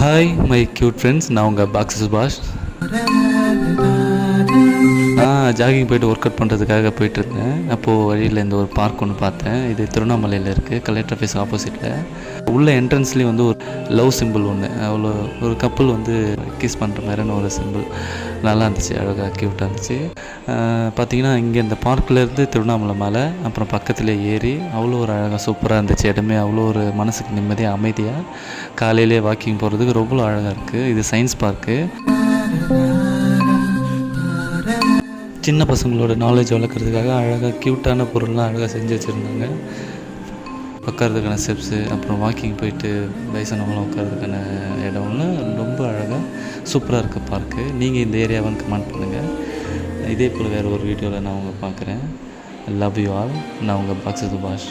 Hi my cute friends, நான் உங்கள் box சுபாஷ். ஜாகிங் போய்ட்டு ஒர்க் அவுட் பண்ணுறதுக்காக போயிட்டுருந்தேன். அப்போது வழியில் இந்த ஒரு பார்க் ஒன்று பார்த்தேன். இது திருவண்ணாமலையில் இருக்குது, கலெக்டர் ஆஃபீஸ் ஆப்போசிட்டில். உள்ள என்ட்ரன்ஸ்லேயும் வந்து ஒரு லவ் சிம்பிள் ஒன்று, அவ்வளோ ஒரு கப்புள் வந்து கிஸ் பண்ணுற மாதிரியான ஒரு சிம்பிள் நல்லா இருந்துச்சு, அழகாக க்யூட்டாக இருந்துச்சு. பார்த்திங்கன்னா இங்கே இந்த பார்க்கிலேருந்து திருவண்ணாமலை மலை, அப்புறம் பக்கத்தில் ஏரி, அவ்வளோ ஒரு அழகாக சூப்பராக இருந்துச்சு. இடமே அவ்வளோ ஒரு மனசுக்கு நிம்மதியாக அமைதியாக காலையிலே வாக்கிங் போகிறதுக்கு ரொம்ப அழகாக இருக்குது. இது சயின்ஸ் பார்க்கு. சின்ன பசங்களோட நாலேஜ் வளர்க்குறதுக்காக அழகாக க்யூட்டான பொருள்லாம் அழகாக செஞ்சு வச்சுருந்தாங்க. உட்காரதுக்கான ஸ்டெப்ஸு, அப்புறம் வாக்கிங் போயிட்டு வயசானவங்களாம் உட்காரதுக்கான இடம்னு ரொம்ப அழகாக சூப்பராக இருக்குது பார்க்கு. நீங்கள் இந்த ஏரியாவை கமெண்ட் பண்ணுங்கள். இதே போல் வேறு ஒரு வீடியோவில் நான் உங்களை பார்க்குறேன். Love you all. நான் உங்கள் பாக்ஸ் சுபாஷ்.